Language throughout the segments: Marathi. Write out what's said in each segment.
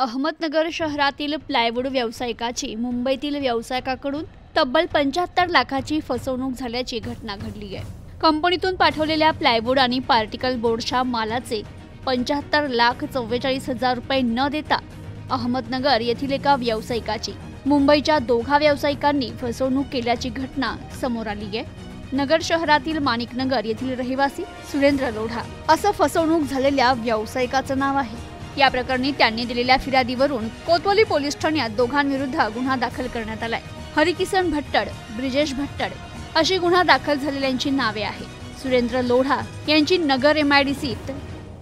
अहमदनगर शहरातील प्लायवूड व्यावसायिकाची मुंबईतील व्यावसायिकाकडून तब्बल 75 लाखाची फसवणूक झाल्याची घटना घडली आहे। कंपनीतून पाठवलेल्या प्लायवूड आणि पार्टिकल बोर्डच्या मालाचे 75,44,000 रुपये न देता अहमदनगर येथील एका व्यावसायिकाची मुंबईच्या दोघा व्यावसायिकांनी फसवणूक केल्याची घटना समोर आली आहे। नगर शहरातील माणिकनगर येथील रहिवासी सुरेंद्र लोढा असं फसवणूक झालेल्या व्यावसायिकाचं नाव आहे। या प्रकरणी त्यांनी दिलेल्या फिर्यादीवरून कोतवाली पोलीस ठाण्यात दोघांविरुद्ध गुन्हा दाखल करण्यात आलाय। हरिकिसन भट्टड, ब्रिजेश भट्टड अशी गुन्हा दाखल झालेल्यांची नावे आहेत। सुरेंद्र लोढा यांची नगर MIDCत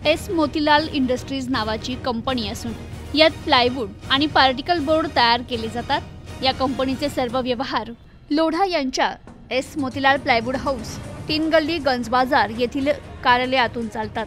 एस मोतीलाल इंडस्ट्रीज नावाची कंपनी असून यात प्लायवूड आणि पार्टिकल बोर्ड तयार केले जातात। या कंपनीचे सर्व व्यवहार लोढा यांच्या एस मोतीलाल प्लायवूड हाऊस 3 गल्ली गंज बाजार येथील कार्यालयातून चालतात।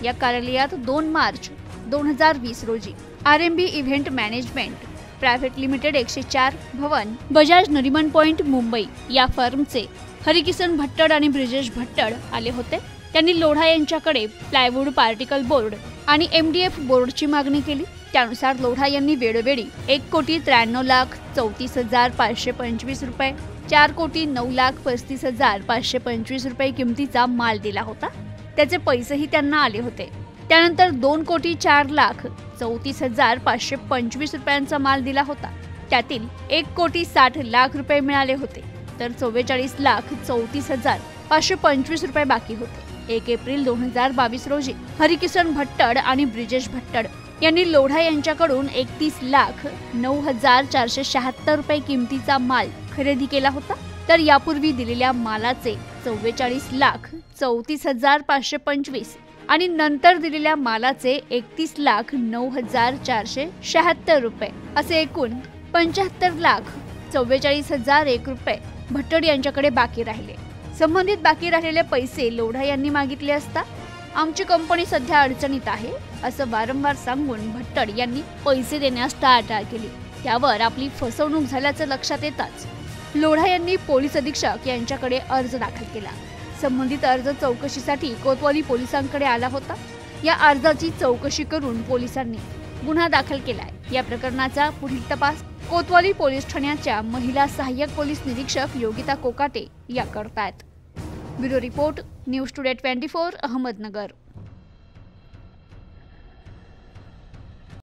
या कार्यालयात 2 मार्च 2020 रोजी RMB event management private limited 104 भवन बजाज नरिमन पॉइंट मुंबई या फर्मचे हरिकिसन भट्टड आणि ब्रिजेश भट्टड आले होते। त्यांनी लोढा यांच्याकडे प्लायवूड पार्टिकल बोर्ड आणि MDF बोर्डची मागणी केली। त्यानुसार लोढा यांनी वेळोवेळी 1,93,34,525 रुपये, 4,09,35,525 रुपये किमतीचा माल दिला होता। त्याचे पैसेही त्यांना आले होते। त्यानंतर 2,04,34,525 रुपयांचा माल दिला होता। त्यातील 1,60,00,000 रुपये मिळाले होते, तर 44,34,525 रुपये बाकी होते। 1 एप्रिल 2022 रोजी हरिकिसन भट्टड आणि ब्रिजेश भट्टड यांनी लोढा यांच्याकडून 31,09,476 रुपये किमतीचा माल खरेदी केला होता। तर यापूर्वी दिलेल्या मालाचे 44,34,525 आणि नंतर दिलेल्या मालाचे 31,09,476 रुपये असे एकूण 75,44,001 रुपये भट्टड यांच्याकडे बाकी राहिले। संबंधित बाकी राहिलेले पैसे लोढा यांनी मागितले असता आमची कंपनी सध्या अडचणीत आहे असं वारंवार सांगून भट्टड यांनी पैसे देण्यास टाळाटाळ केली। त्यावर आपली फसवणूक झाल्याचं लक्षात येताच लोढा यांनी पोलीस अधीक्षक यांच्याकडे अर्ज दाखल केला। संबंधित अर्ज चौकशीसाठी कोतवाली पोलिसांकडे आला होता। या अर्जाची चौकशी करून पोलिसांनी गुन्हा दाखल केलाय। या प्रकरणाचा पुढील तपास कोतवाली पोलीस ठाण्याच्या महिला सहाय्यक पोलीस निरीक्षक योगिता कोकाटे या करतायत। Bureau report, news today 24 Ahmednagar.